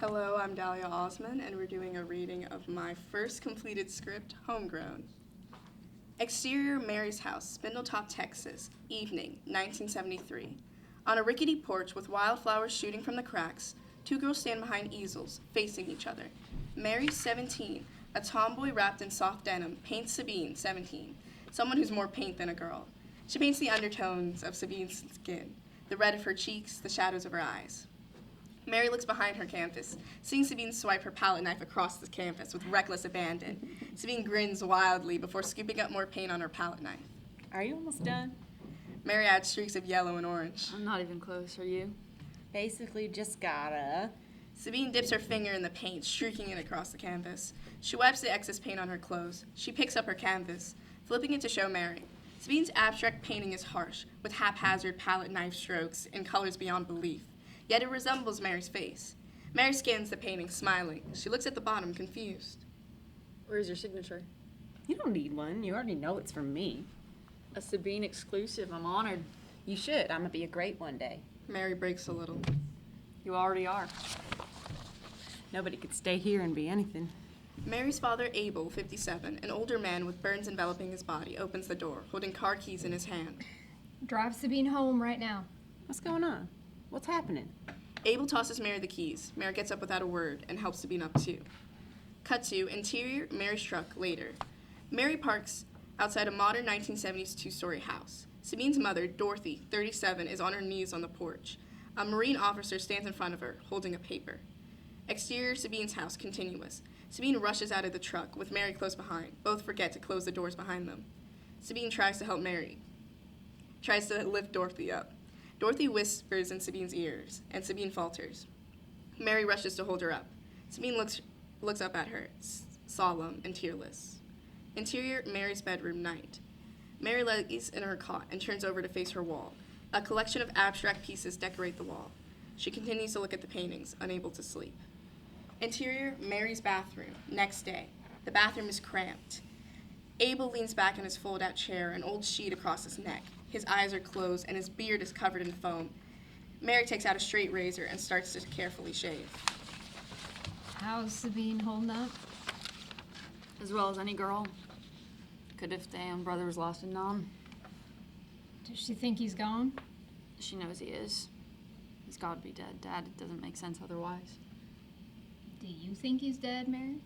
Hello, I'm Dalia Osman, and we're doing a reading of my first completed script, Homegrown. Exterior Mary's house, Spindletop, Texas, evening, 1973. On a rickety porch with wildflowers shooting from the cracks, two girls stand behind easels, facing each other. Mary, 17, a tomboy wrapped in soft denim, paints Sabine, 17, someone who's more paint than a girl. She paints the undertones of Sabine's skin, the red of her cheeks, the shadows of her eyes. Mary looks behind her canvas, seeing Sabine swipe her palette knife across the canvas with reckless abandon. Sabine grins wildly before scooping up more paint on her palette knife. Are you almost done? Mary adds streaks of yellow and orange. I'm not even close, are you? Basically, just gotta. Sabine dips her finger in the paint, streaking it across the canvas. She wipes the excess paint on her clothes. She picks up her canvas, flipping it to show Mary. Sabine's abstract painting is harsh, with haphazard palette knife strokes and colors beyond belief. Yet it resembles Mary's face. Mary scans the painting, smiling. She looks at the bottom, confused. Where's your signature? You don't need one. You already know it's from me. A Sabine exclusive. I'm honored. You should. I'm gonna be a great one day. Mary breaks a little. You already are. Nobody could stay here and be anything. Mary's father, Abel, 57, an older man with burns enveloping his body, opens the door, holding car keys in his hand. Drive Sabine home right now. What's going on? What's happening? Abel tosses Mary the keys. Mary gets up without a word and helps Sabine up too. Cut to interior Mary's truck later. Mary parks outside a modern 1970s two-story house. Sabine's mother, Dorothy, 37, is on her knees on the porch. A Marine officer stands in front of her, holding a paper. Exterior Sabine's house, continuous. Sabine rushes out of the truck, with Mary close behind. Both forget to close the doors behind them. Sabine tries to help Mary, tries to lift Dorothy up. Dorothy whispers in Sabine's ears, and Sabine falters. Mary rushes to hold her up. Sabine looks up at her, solemn and tearless. Interior Mary's bedroom, night. Mary lays in her cot and turns over to face her wall. A collection of abstract pieces decorate the wall. She continues to look at the paintings, unable to sleep. Interior Mary's bathroom, next day. The bathroom is cramped. Abel leans back in his fold-out chair, an old sheet across his neck. His eyes are closed, and his beard is covered in foam. Mary takes out a straight razor and starts to carefully shave. How's Sabine holding up? As well as any girl. Could if their own brother was lost and gone. Does she think he's gone? She knows he is. He's got to be dead. Dad, it doesn't make sense otherwise. Do you think he's dead, Mary?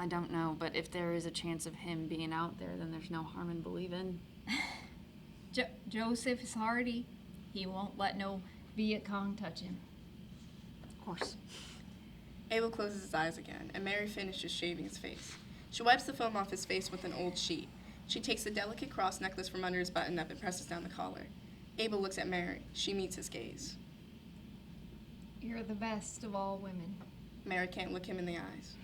I don't know, but if there is a chance of him being out there, then there's no harm in believing. Joseph is hardy. He won't let no Viet Cong touch him. Of course. Abel closes his eyes again, and Mary finishes shaving his face. She wipes the foam off his face with an old sheet. She takes the delicate cross necklace from under his button-up and presses down the collar. Abel looks at Mary. She meets his gaze. You're the best of all women. Mary can't look him in the eyes.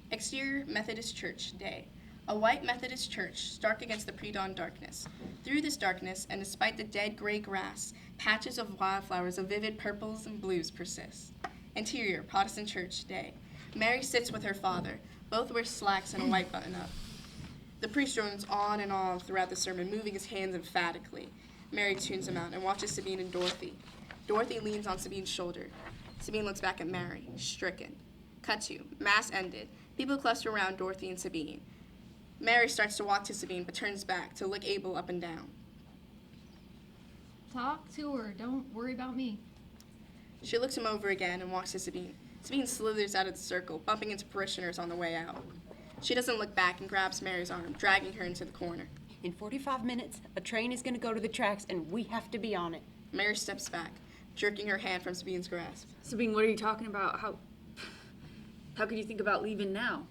Exterior Methodist Church, day. A white Methodist church, stark against the pre-dawn darkness. Through this darkness, and despite the dead gray grass, patches of wildflowers of vivid purples and blues persist. Interior Protestant church, day. Mary sits with her father. Both wear slacks and a white button-up. The priest drones on and on throughout the sermon, moving his hands emphatically. Mary tunes him out and watches Sabine and Dorothy. Dorothy leans on Sabine's shoulder. Sabine looks back at Mary, stricken. Cut to, mass ended. People cluster around Dorothy and Sabine. Mary starts to walk to Sabine, but turns back to look Abel up and down. Talk to her. Don't worry about me. She looks him over again and walks to Sabine. Sabine slithers out of the circle, bumping into parishioners on the way out. She doesn't look back and grabs Mary's arm, dragging her into the corner. In 45 minutes, a train is gonna go to the tracks, and we have to be on it. Mary steps back, jerking her hand from Sabine's grasp. Sabine, what are you talking about? How could you think about leaving now?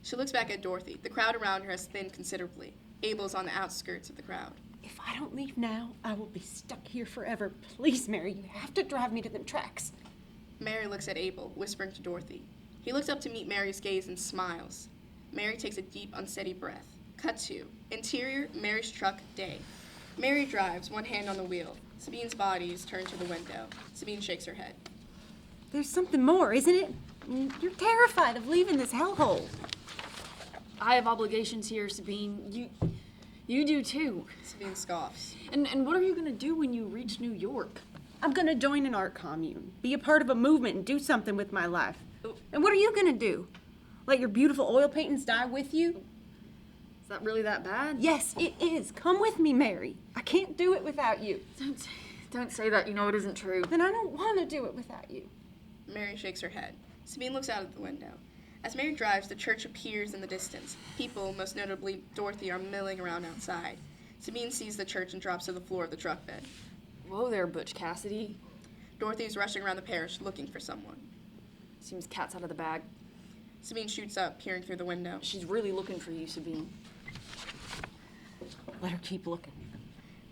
She looks back at Dorothy. The crowd around her has thinned considerably. Abel is on the outskirts of the crowd. If I don't leave now, I will be stuck here forever. Please, Mary, you have to drive me to them tracks. Mary looks at Abel, whispering to Dorothy. He looks up to meet Mary's gaze and smiles. Mary takes a deep, unsteady breath. Cut to interior Mary's truck, day. Mary drives, one hand on the wheel. Sabine's body is turned to the window. Sabine shakes her head. There's something more, isn't it? You're terrified of leaving this hellhole. I have obligations here, Sabine. You do too. Sabine scoffs. And what are you gonna do when you reach New York? I'm gonna join an art commune, be a part of a movement, and do something with my life. And what are you gonna do? Let your beautiful oil paintings die with you? Is that really that bad? Yes, it is. Come with me, Mary. I can't do it without you. Don't say that. You know it isn't true. And I don't want to do it without you. Mary shakes her head. Sabine looks out of the window. As Mary drives, the church appears in the distance. People, most notably Dorothy, are milling around outside. Sabine sees the church and drops to the floor of the truck bed. Whoa there, Butch Cassidy. Dorothy is rushing around the parish looking for someone. Seems cat's out of the bag. Sabine shoots up, peering through the window. She's really looking for you, Sabine. Let her keep looking.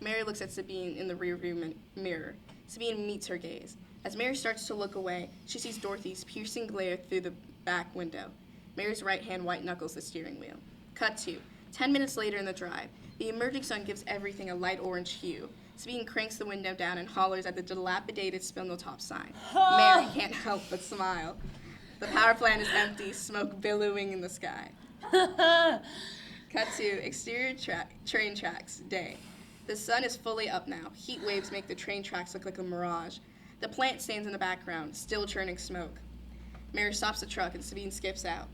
Mary looks at Sabine in the rearview mirror. Sabine meets her gaze. As Mary starts to look away, she sees Dorothy's piercing glare through the back window. Mary's right hand white knuckles the steering wheel. Cut to 10 minutes later in the drive. The emerging sun gives everything a light orange hue. Sabine cranks the window down and hollers at the dilapidated spindletop sign. Mary can't help but smile. The power plant is empty, smoke billowing in the sky. Cut to exterior train tracks, day. The sun is fully up now. Heat waves make the train tracks look like a mirage. The plant stands in the background, still churning smoke. Mary stops the truck and Sabine skips out.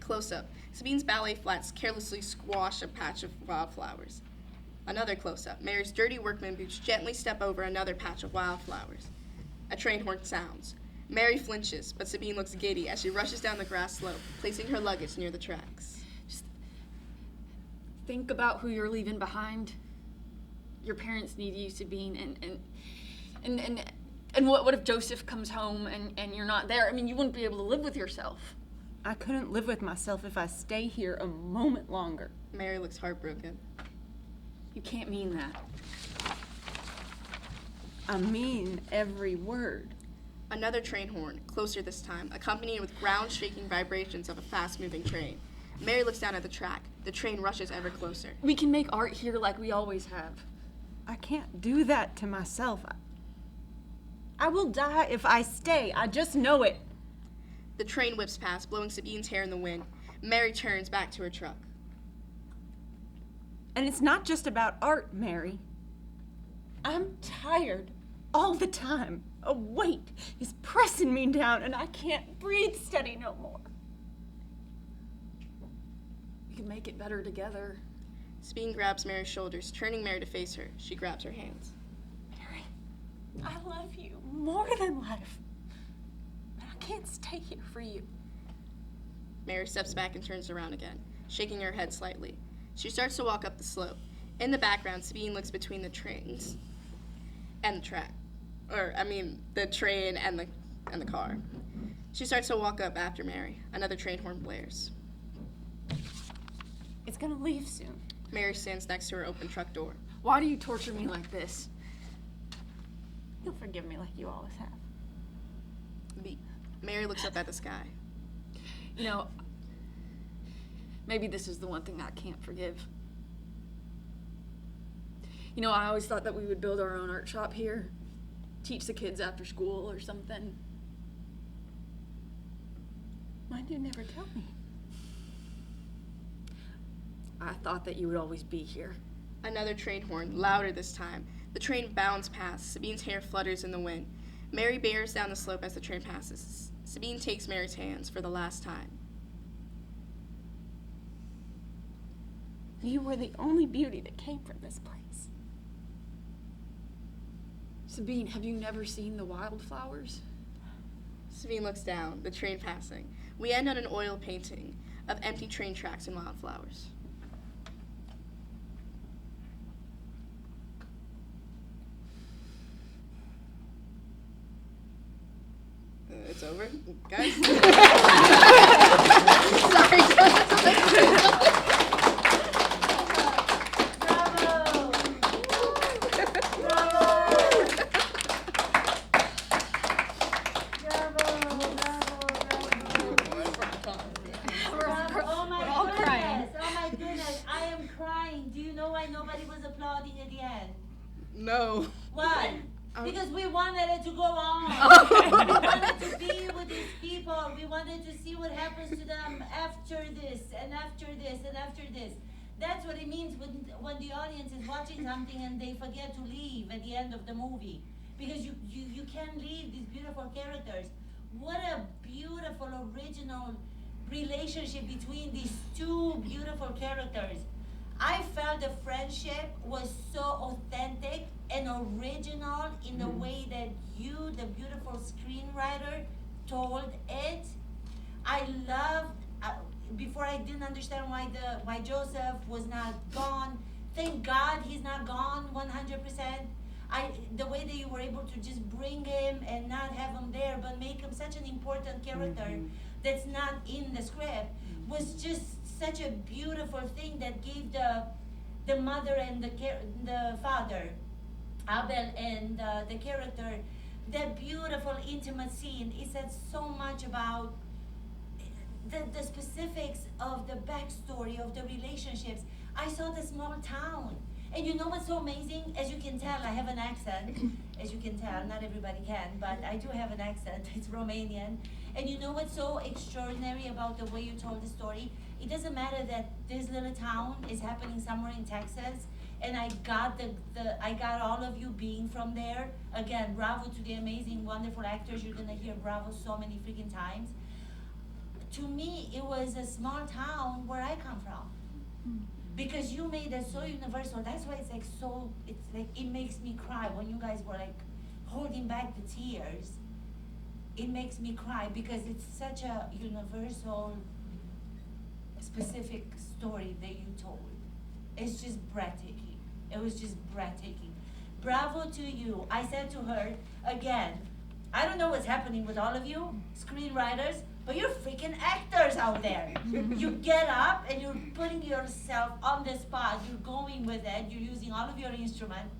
Close up. Sabine's ballet flats carelessly squash a patch of wildflowers. Another close up. Mary's dirty workman boots gently step over another patch of wildflowers. A train horn sounds. Mary flinches, but Sabine looks giddy as she rushes down the grass slope, placing her luggage near the tracks. Just think about who you're leaving behind. Your parents need you, Sabine, and what if Joseph comes home and you're not there? I mean, you wouldn't be able to live with yourself. I couldn't live with myself if I stay here a moment longer. Mary looks heartbroken. You can't mean that. I mean every word. Another train horn, closer this time, accompanied with ground-shaking vibrations of a fast-moving train. Mary looks down at the track. The train rushes ever closer. We can make art here like we always have. I can't do that to myself. I will die if I stay. I just know it. The train whips past, blowing Sabine's hair in the wind. Mary turns back to her truck. And it's not just about art, Mary. I'm tired all the time. A weight is pressing me down and I can't breathe steady no more. We can make it better together. Sabine grabs Mary's shoulders, turning Mary to face her. She grabs her hands. Mary, I love you more than life. But I can't stay here for you. Mary steps back and turns around again, shaking her head slightly. She starts to walk up the slope. In the background, Sabine looks between the trains and the track. The train and the car. She starts to walk up after Mary. Another train horn blares. It's gonna leave soon. Mary stands next to her open truck door. Why do you torture me like this? You'll forgive me like you always have. Mary looks up at the sky. You know, maybe this is the one thing I can't forgive. You know, I always thought that we would build our own art shop here. Teach the kids after school or something. Why'd you never tell me? I thought that you would always be here. Another train horn, louder this time. The train bounds past. Sabine's hair flutters in the wind. Mary bears down the slope as the train passes. Sabine takes Mary's hands for the last time. You were the only beauty that came from this place. Sabine, have you never seen the wildflowers? Sabine looks down, the train passing. We end on an oil painting of empty train tracks and wildflowers. It's over, guys. Oh my goodness, I am crying. Do you know why nobody was applauding at the end? No. Why? Because we wanted it to go on. We wanted to be with these people. We wanted to see what happens to them after this and after this and after this. That's what it means when the audience is watching something and they forget to leave at the end of the movie. because you can't leave these beautiful characters. What a beautiful original relationship between these two beautiful characters. I felt the friendship was so authentic and original in the way that you, the beautiful screenwriter, told it. I love. Before I didn't understand why Joseph was not gone. Thank God he's not gone 100%. The way that you were able to just bring him and not have him there, but make him such an important character that's not in the script, was just such a beautiful thing that gave the mother and the father, Abel, and the character, that beautiful intimate scene. It said so much about the specifics of the backstory of the relationships. I saw the small town. And you know what's so amazing? As you can tell, I have an accent. As you can tell, not everybody can, but I do have an accent. It's Romanian. And you know what's so extraordinary about the way you told the story? It doesn't matter that this little town is happening somewhere in Texas, and I got I got all of you being from there. Again, bravo to the amazing, wonderful actors. You're gonna hear bravo so many freaking times. To me, it was a small town where I come from. Because you made it so universal. That's why it's like it makes me cry when you guys were like holding back the tears. It makes me cry because it's such a universal, specific story that you told. It's just breathtaking. It was just breathtaking. Bravo to you. I said to her, again, I don't know what's happening with all of you, screenwriters, but you're freaking actors out there. You get up and you're putting yourself on the spot. You're going with it. You're using all of your instrument.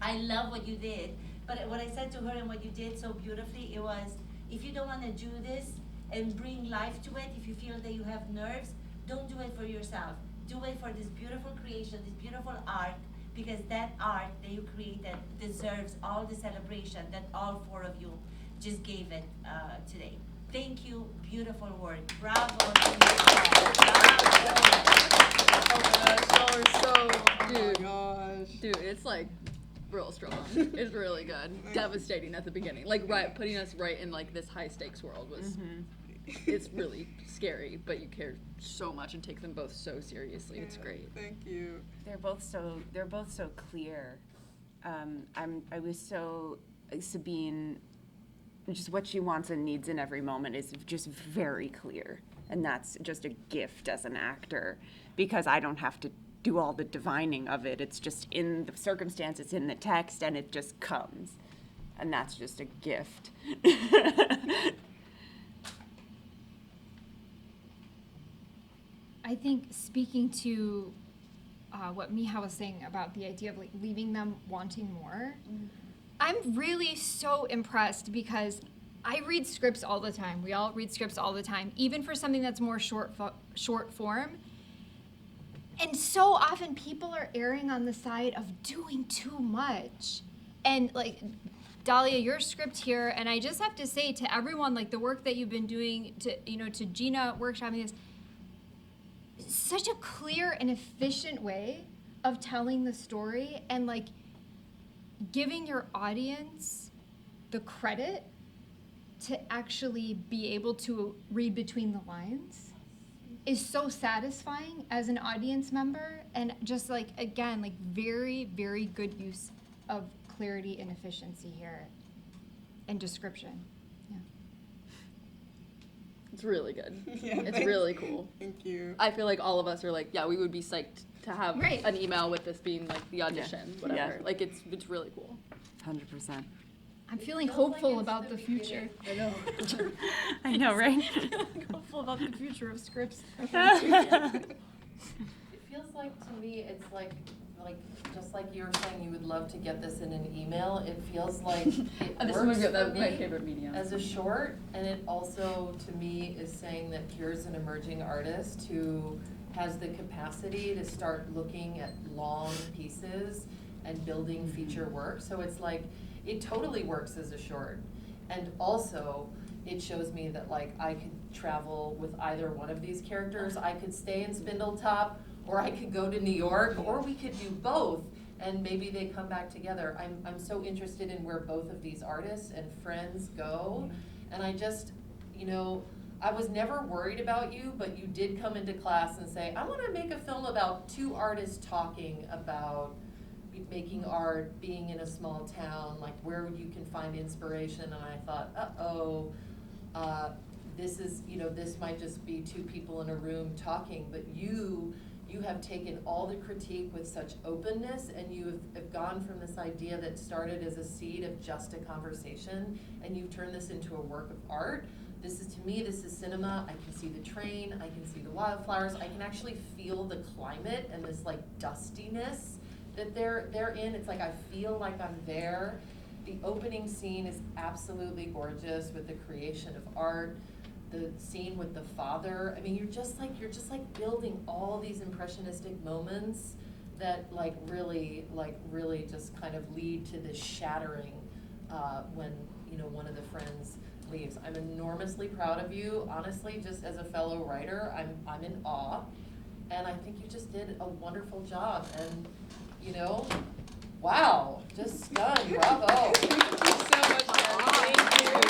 I love what you did. But what I said to her and what you did so beautifully, it was, if you don't want to do this and bring life to it, if you feel that you have nerves, don't do it for yourself. Do it for this beautiful creation, this beautiful art, because that art that you created deserves all the celebration that all four of you just gave it today. Thank you, beautiful work. Bravo. Dude, it's like real strong. It's really good. Devastating at the beginning. Like putting us right in like this high stakes world was it's really scary, but you care so much and take them both so seriously. It's great. Thank you. They're both so clear. Sabine, just what she wants and needs in every moment is just very clear. And that's just a gift as an actor, because I don't have to do all the divining of it. It's just in the circumstance, it's in the text, and it just comes. And that's just a gift. I think speaking to what Miha was saying about the idea of like leaving them wanting more, I'm really so impressed because I read scripts all the time. We all read scripts all the time, even for something that's more short form. And so often people are erring on the side of doing too much. And like, Dalia, your script here, and I just have to say to everyone, like the work that you've been doing to Gina workshopping this, such a clear and efficient way of telling the story and like giving your audience the credit to actually be able to read between the lines is so satisfying as an audience member, and just like, again, like very, very good use of clarity and efficiency here and description. Yeah. It's really good. Yeah, It's really cool. Thank you. I feel like all of us are like, yeah, we would be psyched to have Right. an email with this being like the audition, whatever. Yeah. Like it's really cool. 100%. I'm feeling hopeful about the future. I know. I know, right? Hopeful about the future of scripts. It feels like to me it's like just like you were saying you would love to get this in an email. It feels like it This works is for my me favorite medium. as a short, and it also to me is saying that here's an emerging artist who has the capacity to start looking at long pieces and building feature work. So it's like it totally works as a short, and also it shows me that like I could travel with either one of these characters. I could stay in Spindletop, or I could go to New York, or we could do both and maybe they come back together. I'm so interested in where both of these artists and friends go, and I just, you know, I was never worried about you, but you did come into class and say, I want to make a film about two artists talking about making art, being in a small town, like where you can find inspiration. And I thought, this is, you know, this might just be two people in a room talking, but you have taken all the critique with such openness, and you have gone from this idea that started as a seed of just a conversation, and you've turned this into a work of art. This is, to me, this is cinema. I can see the train, I can see the wildflowers, I can actually feel the climate and this like dustiness that they're in. It's like I feel like I'm there. The opening scene is absolutely gorgeous with the creation of art. The scene with the father, I mean, you're just like building all these impressionistic moments that like really just kind of lead to this shattering when, you know, one of the friends leaves. I'm enormously proud of you, honestly, just as a fellow writer. I'm in awe, and I think you just did a wonderful job, and, you know, wow, just stunned, bravo. Thank you so much, Mary.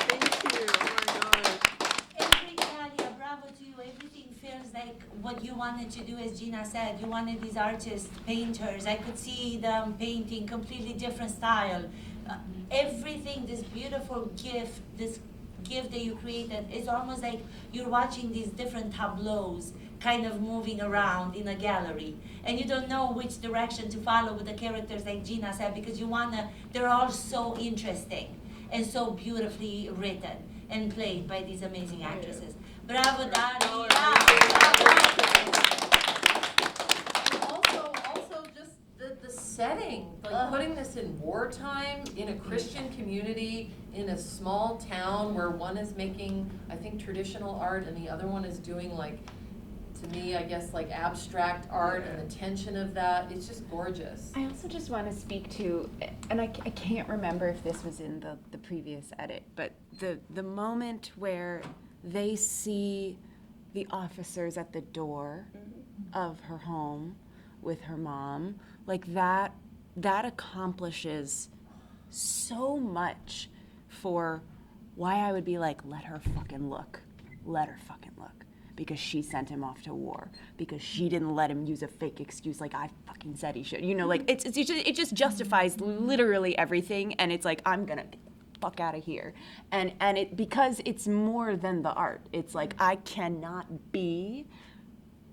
Thank you. Thank you. Oh my gosh. Dalia, bravo to you. Everything feels like what you wanted to do, as Gina said. You wanted these artists, painters. I could see them painting completely different style. Everything, this beautiful gift, this gift that you created, it's almost like you're watching these different tableaus kind of moving around in a gallery, and you don't know which direction to follow with the characters, like Gina said, because they're all so interesting and so beautifully written and played by these amazing actresses. Bravo, Dalia! Also just the setting, like putting this in wartime, in a Christian community, in a small town where one is making, I think, traditional art and the other one is doing, like, to me, I guess, like abstract art, and the tension of that, it's just gorgeous. I also just want to speak to, and I can't remember if this was in the previous edit, but the moment where they see the officers at the door of her home with her mom, like that accomplishes so much for why I would be like, let her fucking look. Because she sent him off to war, because she didn't let him use a fake excuse like I fucking said he should. You know, like it just justifies literally everything, and it's like, I'm gonna get the fuck out of here. And it, because it's more than the art. It's like, I cannot be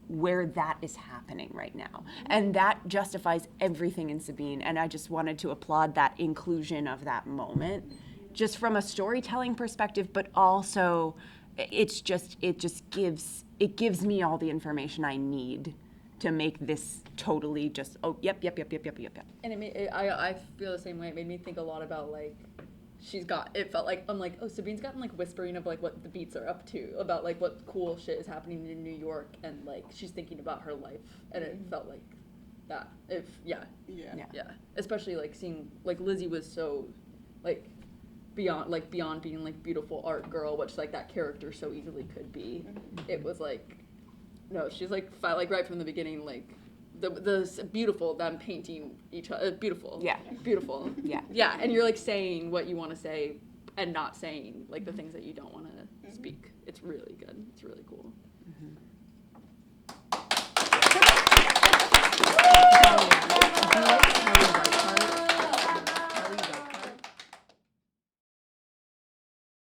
where that is happening right now. And that justifies everything in Sabine, and I just wanted to applaud that inclusion of that moment, just from a storytelling perspective, but also it gives me all the information I need to make this totally just, yep. And I feel the same way. It made me think a lot about, like, it felt like, I'm like, oh, Sabine's gotten, like, whispering of, like, what the beats are up to, about, like, what cool shit is happening in New York, and, like, she's thinking about her life, and it felt like that. Yeah. Especially, like, seeing, like, Lizzie was so, like, beyond being, like, beautiful art girl, which, like, that character so easily could be. It was like, no, she's like right from the beginning, like the beautiful, them painting each other, beautiful. Yeah. Beautiful. Yeah. Yeah, and you're like saying what you want to say and not saying like the things that you don't want to speak. It's really good. It's really cool.